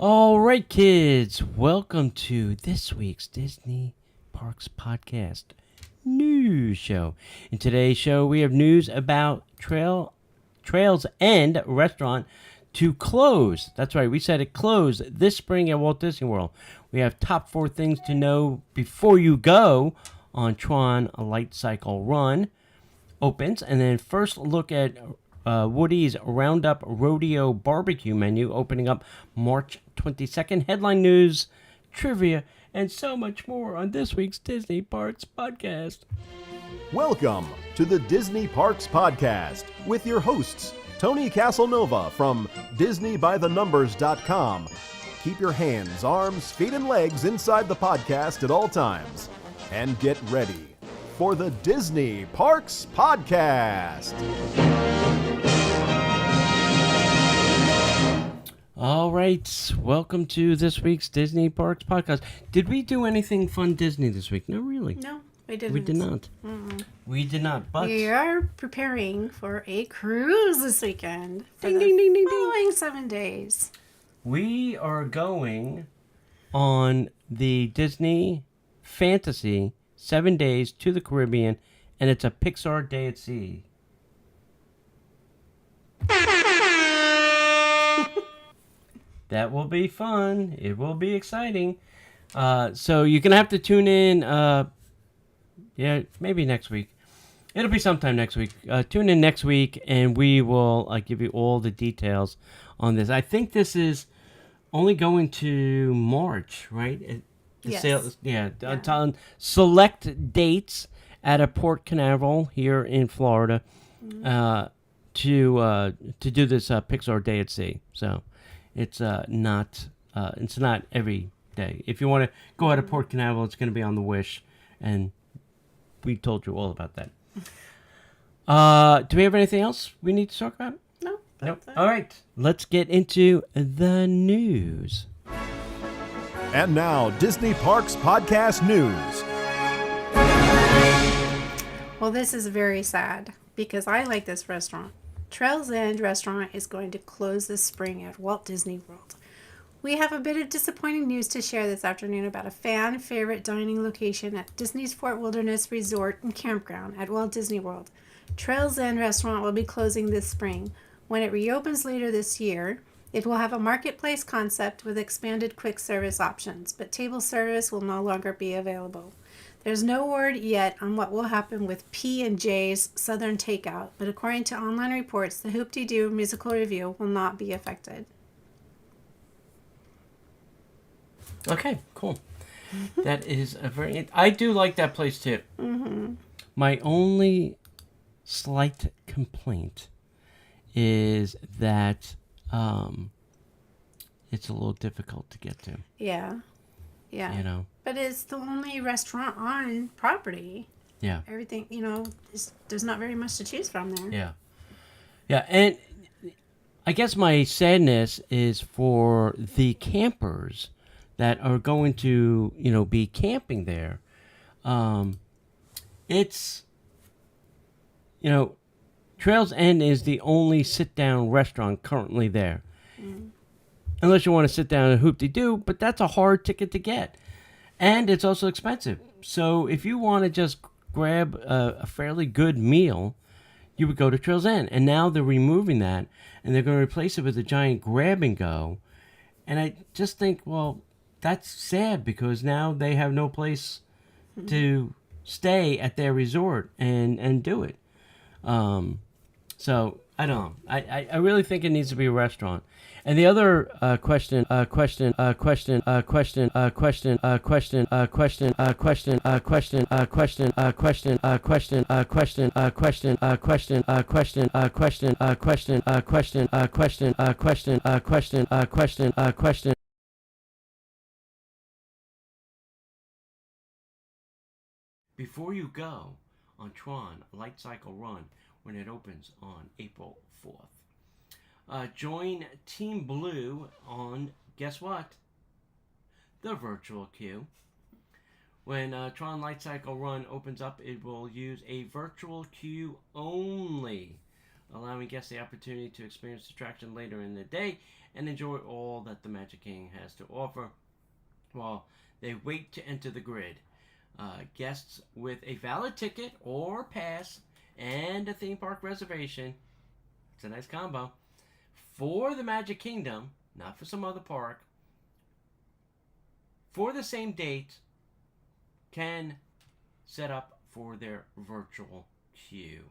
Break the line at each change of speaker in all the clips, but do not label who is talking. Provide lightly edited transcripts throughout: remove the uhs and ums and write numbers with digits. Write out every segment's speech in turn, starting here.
All right, kids, welcome to this week's Disney Parks Podcast news show. In today's show, we have news about Trails End Restaurant to close. That's right, we said it closed this spring at Walt Disney World. We have top 4 things to know before you go on Tron Lightcycle Run opens, and then first look at Woody's Roundup Rodeo barbecue menu opening up March 22nd. Headline news, trivia, and so much more on this week's Disney Parks Podcast.
Welcome to the Disney Parks Podcast with your hosts, Tony Casanova from DisneyByTheNumbers.com. Keep your hands, arms, feet, and legs inside the podcast at all times. And get ready for the Disney Parks Podcast.
All right, welcome to this week's Disney Parks Podcast. Did we do anything fun Disney this week? No, really.
No, we didn't.
We did not. We did not, but
We are preparing for a cruise this weekend for
Ding,
the
ding, ding, ding, ding.
following 7 days.
we are going on the Disney Fantasy 7 days to the Caribbean, and it's a Pixar day at sea. That will be fun. It will be exciting. So you're going to have to tune in, maybe next week. It'll be sometime next week. Tune in next week, and we will give you all the details on this. I think this is only going to March, right?
Yes.
It's on select dates at a Port Canaveral here in Florida to do this Pixar Day at Sea. So it's not every day. If you want to go out of Port Canaveral, it's going to be on the Wish, and we told you all about that. Do we have anything else we need to talk about?
No.
Nope. All right, let's get into the news.
And now, Disney Parks Podcast News.
Well, this is very sad because I like this restaurant. Trails End Restaurant is going to close this spring at Walt Disney World. We have a bit of disappointing news to share this afternoon about a fan favorite dining location at Disney's Fort Wilderness Resort and Campground at Walt Disney World. Trails End Restaurant will be closing this spring. When it reopens later this year, it will have a marketplace concept with expanded quick service options, but table service will no longer be available. There's no word yet on what will happen with P&J's Southern Takeout, but according to online reports, the Hoop-Dee-Doo musical review will not be affected.
Okay, cool. That is a very... I do like that place, too.
Mm-hmm.
My only slight complaint is that it's a little difficult to get to.
Yeah.
You know?
But it's the only restaurant on property.
Yeah.
Everything, there's not very much to choose from there.
Yeah. Yeah, and I guess my sadness is for the campers that are going to, be camping there. It's, Trails End is the only sit-down restaurant currently there. Unless you want to sit down and Hoop-Dee-Doo, but that's a hard ticket to get. And it's also expensive. So if you want to just grab a fairly good meal, you would go to Trails End. And now they're removing that, and they're going to replace it with a giant grab-and-go. And I just think, well, that's sad because now they have no place to stay at their resort and do it. So I don't know. I really think it needs to be a restaurant. And the other question before you go on Tron Lightcycle Run when it opens on April 4th. Join Team Blue on, guess what? The virtual queue. When Tron Lightcycle Run opens up, it will use a virtual queue only. allowing guests the opportunity to experience the attraction later in the day and enjoy all that the Magic Kingdom has to offer while they wait to enter the grid. Guests with a valid ticket or pass and a theme park reservation, it's a nice combo, for the Magic Kingdom, not for some other park, for the same date, can set up for their virtual queue.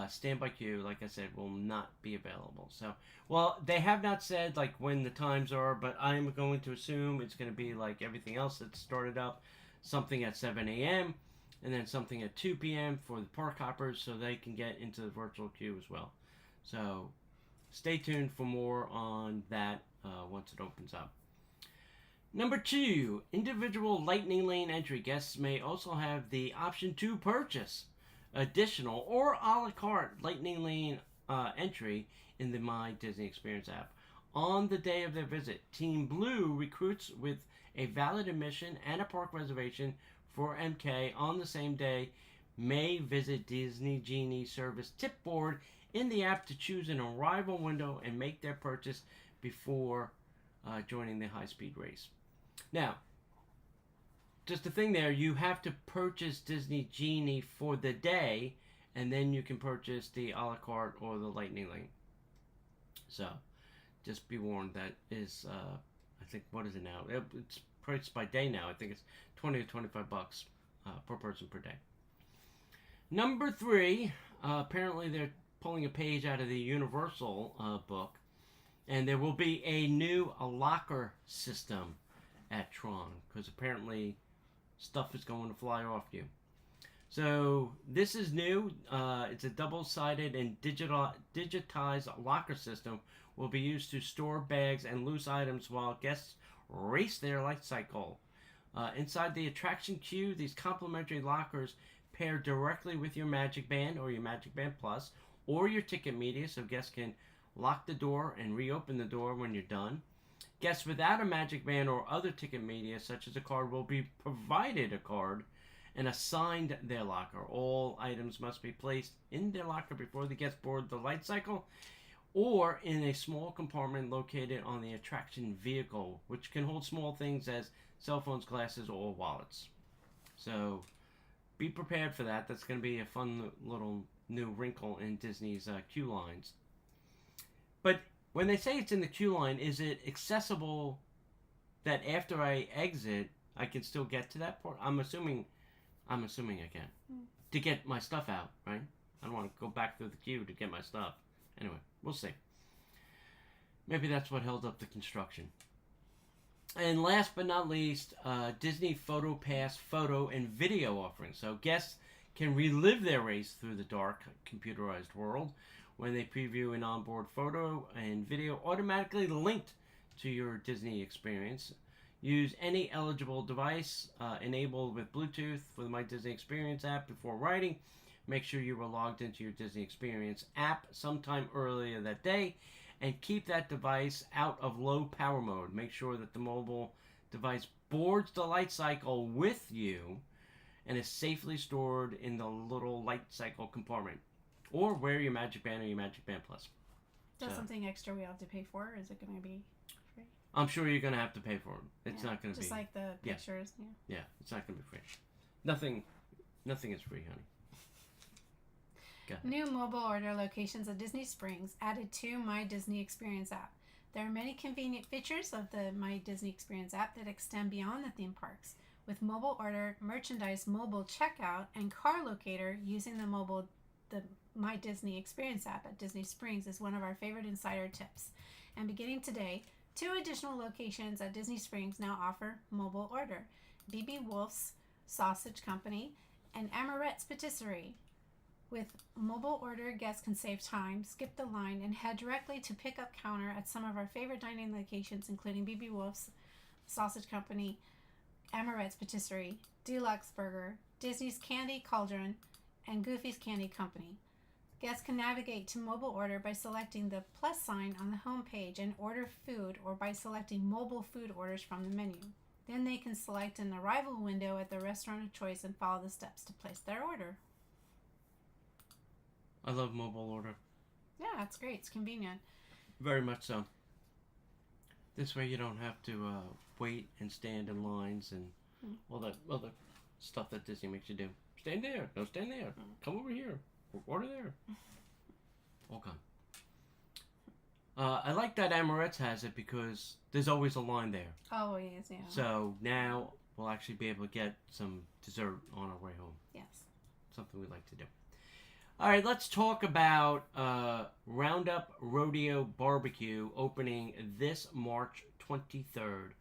Standby queue, like I said, will not be available. So, well, they have not said like when the times are, but I'm going to assume it's going to be like everything else that's started up, something at 7 a.m. and then something at 2 p.m. for the park hoppers, so they can get into the virtual queue as well. So, stay tuned for more on that once it opens up. Number 2, individual Lightning Lane entry guests may also have the option to purchase additional or a la carte Lightning Lane entry in the My Disney Experience app. On the day of their visit, Team Blue recruits with a valid admission and a park reservation for MK on the same day may visit Disney Genie service tip board in the app to choose an arrival window and make their purchase before joining the high-speed race. Now, just a thing there, you have to purchase Disney Genie for the day, and then you can purchase the a la carte or the Lightning Lane. So, just be warned, that is, I think, what is it now? It's priced by day now. I think it's $20 to $25 per person per day. Number 3, apparently they're pulling a page out of the Universal book, and there will be a new locker system at Tron, because apparently stuff is going to fly off you. So this is new. It's a double-sided and digitized locker system will be used to store bags and loose items while guests race their light cycle. Inside the attraction queue, these complimentary lockers pair directly with your Magic Band or your Magic Band Plus or your ticket media, so guests can lock the door and reopen the door when you're done. Guests without a Magic Band or other ticket media, such as a card, will be provided a card and assigned their locker. All items must be placed in their locker before the guests board the light cycle or in a small compartment located on the attraction vehicle, which can hold small things as cell phones, glasses, or wallets. So be prepared for that. That's going to be a fun little new wrinkle in Disney's queue lines. But when they say it's in the queue line, is it accessible that after I exit, I can still get to that part? I'm assuming I can. To get my stuff out, right? I don't want to go back through the queue to get my stuff. Anyway, we'll see. Maybe that's what held up the construction. And last but not least, Disney Photo Pass photo and video offerings. So guests can relive their race through the dark, computerized world when they preview an onboard photo and video automatically linked to your Disney experience. Use any eligible device enabled with Bluetooth for the My Disney Experience app before riding. Make sure you were logged into your Disney Experience app sometime earlier that day, and keep that device out of low power mode. Make sure that the mobile device boards the light cycle with you and is safely stored in the little light cycle compartment. Or wear your Magic Band or your Magic Band Plus.
That's something extra we have to pay for? Or is it going to be free?
I'm sure you're going to have to pay for it. It's not going to be...
Just like the pictures.
Yeah, it's not going to be free. Nothing is free, honey.
New mobile order locations at Disney Springs added to My Disney Experience app. There are many convenient features of the My Disney Experience app that extend beyond the theme parks. With mobile order, merchandise mobile checkout, and car locator, using the My Disney Experience app at Disney Springs is one of our favorite insider tips. And beginning today, 2 additional locations at Disney Springs now offer mobile order. B.B. Wolf's Sausage Company and Amaret's Patisserie. With mobile order, guests can save time, skip the line, and head directly to pickup counter at some of our favorite dining locations, including B.B. Wolf's Sausage Company, Amaret's Patisserie, Deluxe Burger, Disney's Candy Cauldron, and Goofy's Candy Company. Guests can navigate to mobile order by selecting the plus sign on the home page and order food, or by selecting mobile food orders from the menu. Then they can select an arrival window at their restaurant of choice and follow the steps to place their order.
I love mobile order.
Yeah, it's great. It's convenient.
Very much so. This way you don't have to wait and stand in lines and all that other stuff that Disney makes you do. Stand there. No, stand there. Come over here. Order there. All gone. I like that Amorette's has it because there's always a line there.
Always, yeah.
So now we'll actually be able to get some dessert on our way home.
Yes.
Something we like to do. All right, let's talk about Roundup Rodeo Barbecue opening this March 23rd.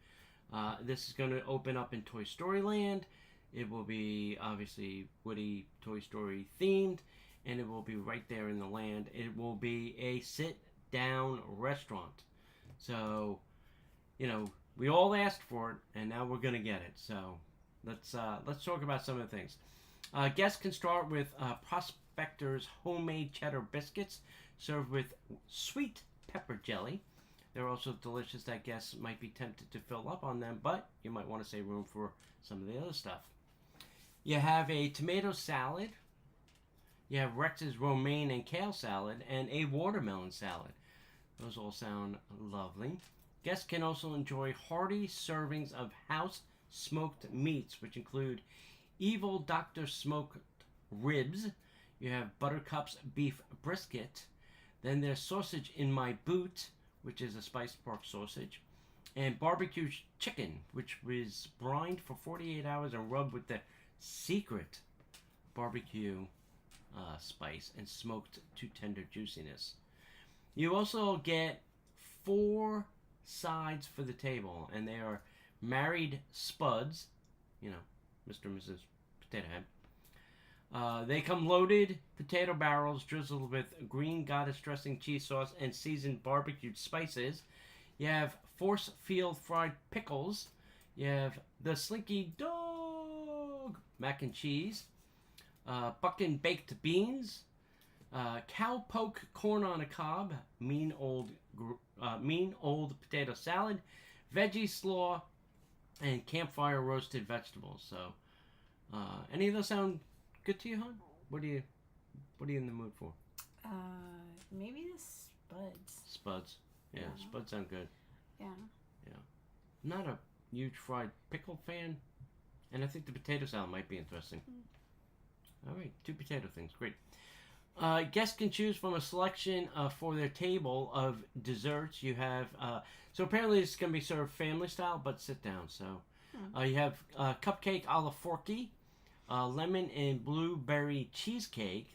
This is going to open up in Toy Story Land. It will be obviously Woody Toy Story themed, and it will be right there in the land. It will be a sit-down restaurant. So, you know, we all asked for it, and now we're going to get it. So let's talk about some of the things. Guests can start with Prospector's homemade cheddar biscuits served with sweet pepper jelly. They're also delicious that guests might be tempted to fill up on them, but you might want to save room for some of the other stuff. You have a tomato salad. You have Rex's romaine and kale salad and a watermelon salad. Those all sound lovely. Guests can also enjoy hearty servings of house smoked meats, which include Evil Dr. Smoked ribs. You have Buttercup's beef brisket. Then there's sausage in my boot, which is a spiced pork sausage. And barbecue chicken, which was brined for 48 hours and rubbed with the secret barbecue spice and smoked to tender juiciness. You also get 4 sides for the table, and they are married spuds, you know, Mr. and Mrs. Potato Head. They come loaded potato barrels drizzled with green goddess dressing, cheese sauce, and seasoned barbecued spices. You have force field fried pickles. You have the Slinky Dog mac and cheese. Buckin baked beans. Cowpoke corn on a cob. Mean old potato salad. Veggie slaw. And campfire roasted vegetables. So, any of those sound good to you, hon? What are you in the mood for?
Maybe the spuds.
Spuds. Yeah, spuds sound good.
Yeah.
Yeah. I'm not a huge fried pickle fan, and I think the potato salad might be interesting. All right, 2 potato things. Great. Guests can choose from a selection for their table of desserts. You have, so apparently it's going to be served family style, but sit down. So you have cupcake a la Forky, lemon and blueberry cheesecake,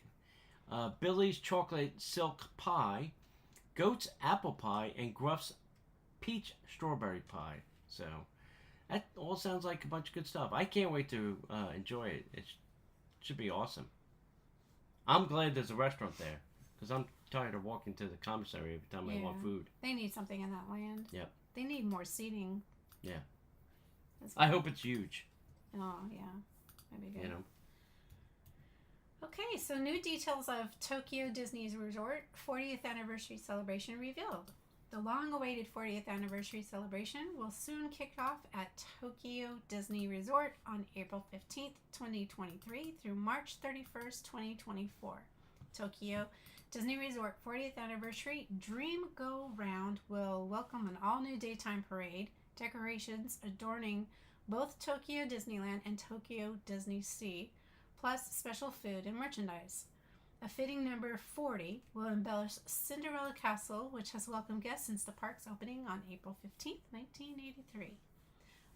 Billy's chocolate silk pie, Goat's apple pie, and Gruff's peach strawberry pie. So that all sounds like a bunch of good stuff. I can't wait to enjoy it. It should be awesome. I'm glad there's a restaurant there because I'm tired of walking to the commissary every time I want food.
They need something in that land.
Yep.
They need more seating.
Yeah.
Well.
I hope it's huge.
Oh, yeah. That'd be good.
You know.
Okay, so new details of Tokyo Disney's Resort 40th anniversary celebration revealed. The long-awaited 40th anniversary celebration will soon kick off at Tokyo Disney Resort on April 15th, 2023 through March 31st, 2024. Tokyo Disney Resort 40th anniversary Dream Go Round will welcome an all-new daytime parade, decorations adorning both Tokyo Disneyland and Tokyo Disney Sea, plus special food and merchandise. A fitting number 40 will embellish Cinderella Castle, which has welcomed guests since the park's opening on April 15, 1983.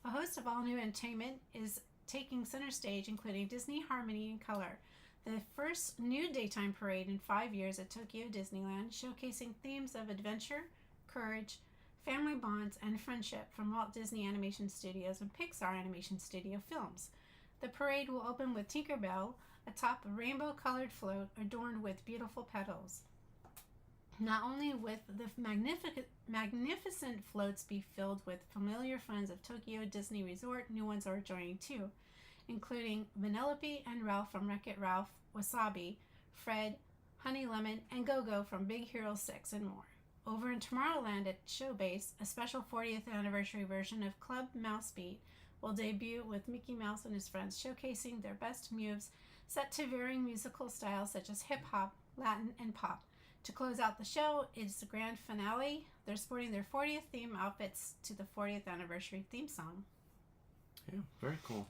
A host of all-new entertainment is taking center stage, including Disney Harmony in Color, the first new daytime parade in 5 years at Tokyo Disneyland, showcasing themes of adventure, courage, family bonds, and friendship from Walt Disney Animation Studios and Pixar Animation Studio films. The parade will open with Tinkerbell atop a rainbow-colored float adorned with beautiful petals. Not only will the magnificent floats be filled with familiar friends of Tokyo Disney Resort, new ones are joining too, including Vanellope and Ralph from Wreck-It Ralph, Wasabi, Fred, Honey Lemon, and Go-Go from Big Hero 6, and more. Over in Tomorrowland at Showbase, a special 40th anniversary version of Club Mouse Beat will debut with Mickey Mouse and his friends showcasing their best moves set to varying musical styles such as hip hop, Latin, and pop. To close out the show, it's the grand finale. They're sporting their 40th theme outfits to the 40th anniversary theme song.
Yeah, very cool.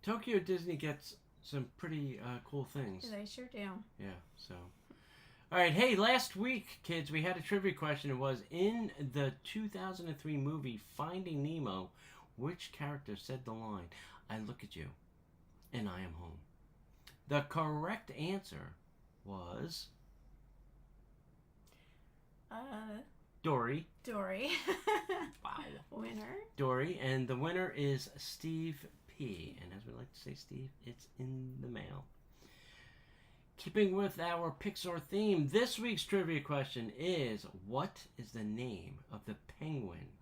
Tokyo Disney gets some pretty cool things.
They sure do.
Yeah, so. All right, hey, last week, kids, we had a trivia question. It was, in the 2003 movie Finding Nemo, which character said the line, "I look at you, and I am home"? The correct answer was... Dory.
Dory.
Wow.
Winner.
Dory, and the winner is Steve P. And as we like to say, Steve, it's in the mail. Keeping with our Pixar theme, this week's trivia question is, what is the name of the penguin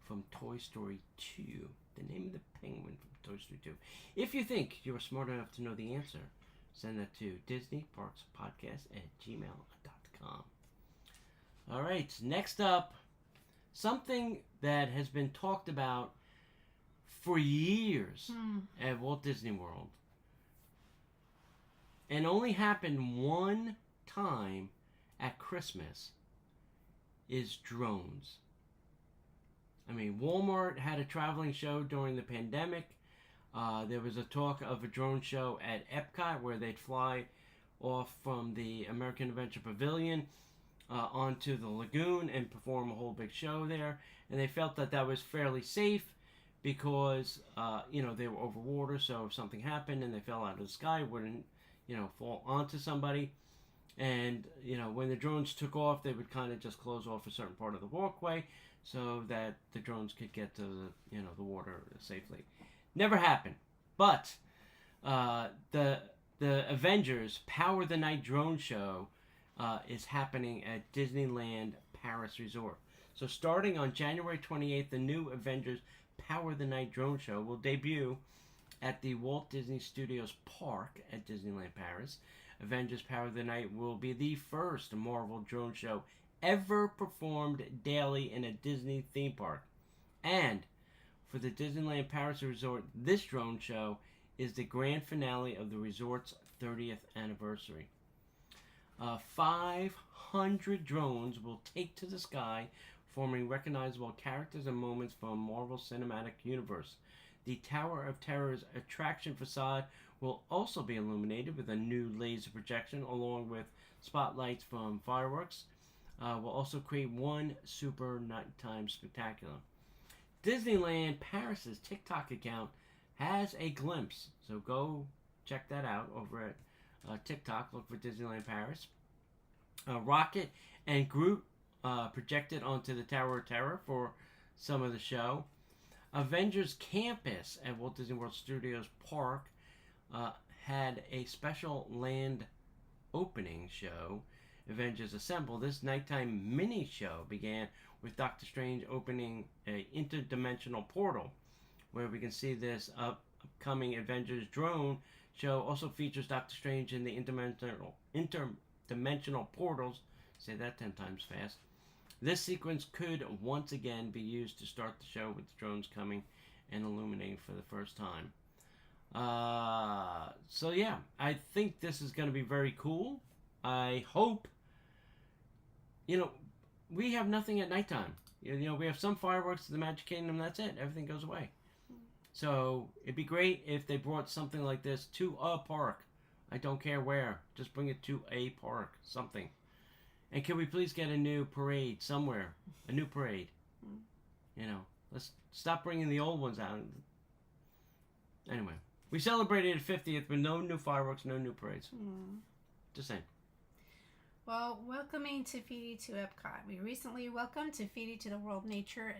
from Toy Story 2? The name of the penguin from Toy Story 2. If you think you are smart enough to know the answer, send that to DisneyParksPodcast@gmail.com. All right, next up, something that has been talked about for years at Walt Disney World and only happened one time at Christmas is drones. I mean, Walmart had a traveling show during the pandemic. There was a talk of a drone show at Epcot where they'd fly off from the American Adventure Pavilion onto the lagoon and perform a whole big show there. And they felt that that was fairly safe because, they were over water, so if something happened and they fell out of the sky, it wouldn't, fall onto somebody. And, when the drones took off, they would kind of just close off a certain part of the walkway so that the drones could get to the water safely. Never happened. But the Avengers Power the Night drone show is happening at Disneyland Paris Resort. So starting on January 28th, the new Avengers Power the Night drone show will debut at the Walt Disney Studios Park at Disneyland Paris. Avengers Power the Night will be the first Marvel drone show ever performed daily in a Disney theme park. And for the Disneyland Paris Resort, this drone show is the grand finale of the resort's 30th anniversary. 500 drones will take to the sky, forming recognizable characters and moments from Marvel Cinematic Universe. The Tower of Terror's attraction facade will also be illuminated with a new laser projection, along with spotlights from fireworks. Will also create one super nighttime spectacular. Disneyland Paris's TikTok account has a glimpse, so go check that out over at TikTok. Look for Disneyland Paris. Rocket and Groot projected onto the Tower of Terror for some of the show. Avengers Campus at Walt Disney World Studios Park had a special land opening show, Avengers Assemble. This nighttime mini show began with Doctor Strange opening an interdimensional portal, where we can see this upcoming Avengers drone show also features Doctor Strange in the interdimensional portals. Say that 10 times fast. This sequence could once again be used to start the show with the drones coming and illuminating for the first time. So yeah, I think this is going to be very cool. I hope, we have nothing at nighttime. We have some fireworks to the Magic Kingdom, that's it. Everything goes away. So it'd be great if they brought something like this to a park. I don't care where. Just bring it to a park. Something. And can we please get a new parade somewhere? A new parade. Let's stop bringing the old ones out. Anyway, we celebrated the 50th with no new fireworks, no new parades. Just saying.
Well, welcoming Te Fiti to Epcot. We recently welcomed Te Fiti to the World Nature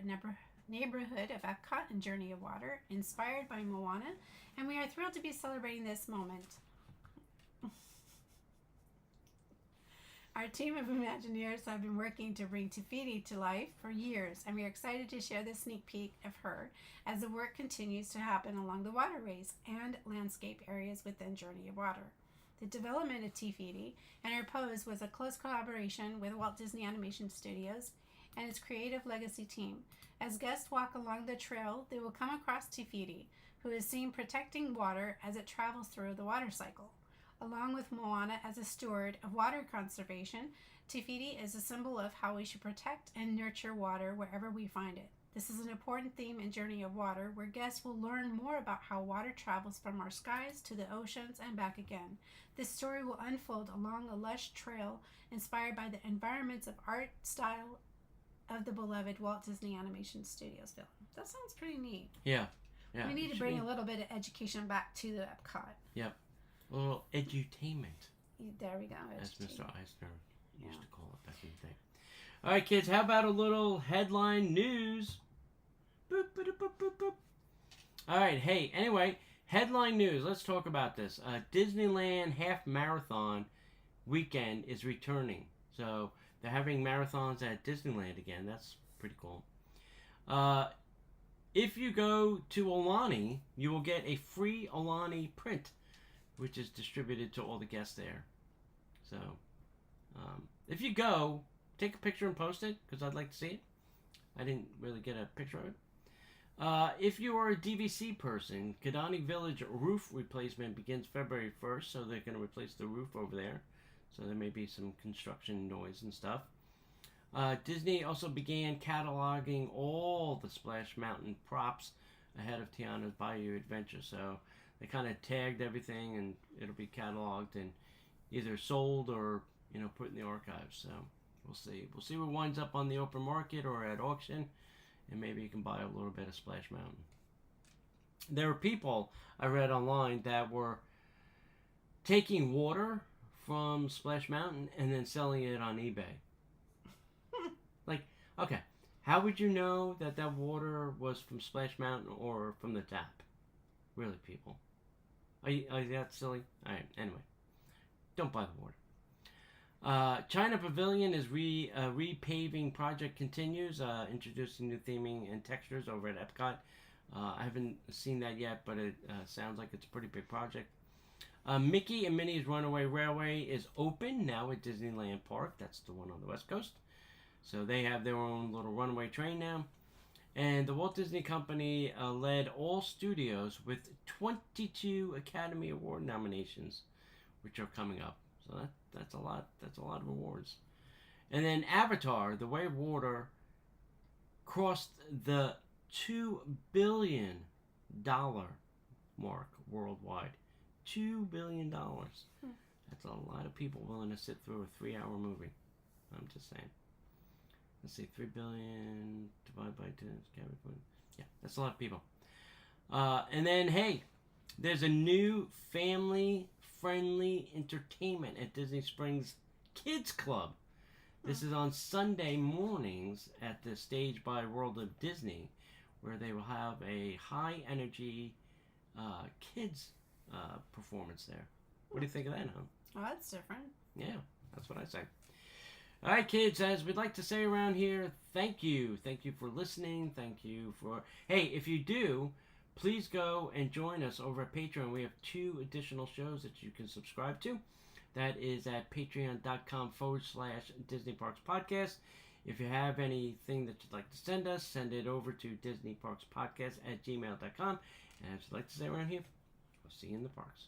neighborhood of Epcot and Journey of Water, inspired by Moana, and we are thrilled to be celebrating this moment. Our team of Imagineers have been working to bring Te Fiti to life for years, and we are excited to share this sneak peek of her as the work continues to happen along the waterways and landscape areas within Journey of Water. The development of Te Fiti and her pose was a close collaboration with Walt Disney Animation Studios and its creative legacy team. As guests walk along the trail, they will come across Te Fiti, who is seen protecting water as it travels through the water cycle. Along with Moana as a steward of water conservation, Te Fiti is a symbol of how we should protect and nurture water wherever we find it. This is an important theme in Journey of Water, where guests will learn more about how water travels from our skies to the oceans and back again. This story will unfold along a lush trail inspired by the environments of art style of the beloved Walt Disney Animation Studios film. That sounds pretty neat.
Yeah.
We need to bring a little bit of education back to the Epcot.
Yep. A little edutainment.
There we go.
As Mr. Eisner used to call it back in the day. All right, kids, how about a little headline news? Boop, boop, boop, boop, boop. All right, hey, anyway, headline news. Let's talk about this. Disneyland Half Marathon weekend is returning. So they're having marathons at Disneyland again. That's pretty cool. If you go to Aulani, you will get a free Aulani print, which is distributed to all the guests there. So if you go, take a picture and post it, because I'd like to see it. I didn't really get a picture of it. If you are a DVC person, Kidani Village roof replacement begins February 1st, so they're going to replace the roof over there. So there may be some construction noise and stuff. Disney also began cataloging all the Splash Mountain props ahead of Tiana's Bayou Adventure. So they kind of tagged everything, and it'll be cataloged and either sold or put in the archives. So we'll see. We'll see what winds up on the open market or at auction, and maybe you can buy a little bit of Splash Mountain. There were people I read online that were taking water from Splash Mountain and then selling it on eBay. Like, okay, how would you know that that water was from Splash Mountain or from the tap? Really, people? Are you that silly? All right, anyway. Don't buy the water. China Pavilion is repaving project continues, introducing new theming and textures over at Epcot. I haven't seen that yet, but it sounds like it's a pretty big project. Mickey and Minnie's Runaway Railway is open now at Disneyland Park. That's the one on the West Coast. So they have their own little runaway train now. And the Walt Disney Company led all studios with 22 Academy Award nominations, which are coming up. So that's a lot. That's a lot of awards. And then Avatar: The Way of Water crossed the $2 billion mark worldwide. $2 billion. That's a lot of people willing to sit through a 3-hour movie. I'm just saying. Let's see, 3 billion divided by 2. Yeah, that's a lot of people. And then, hey, there's a new family-friendly entertainment at Disney Springs Kids Club. This is on Sunday mornings at the Stage by World of Disney, where they will have a high-energy kids performance there. What do you think of that, huh?
Oh, that's different.
Yeah, that's what I say. All right, kids, as we'd like to say around here, thank you. Thank you for listening. Thank you for... Hey, if you do, please go and join us over at Patreon. We have 2 additional shows that you can subscribe to. That is at patreon.com/Disney Parks Podcast. If you have anything that you'd like to send us, send it over to disneyparkspodcast@gmail.com. And as we'd like to say around here, we'll see you in the parks.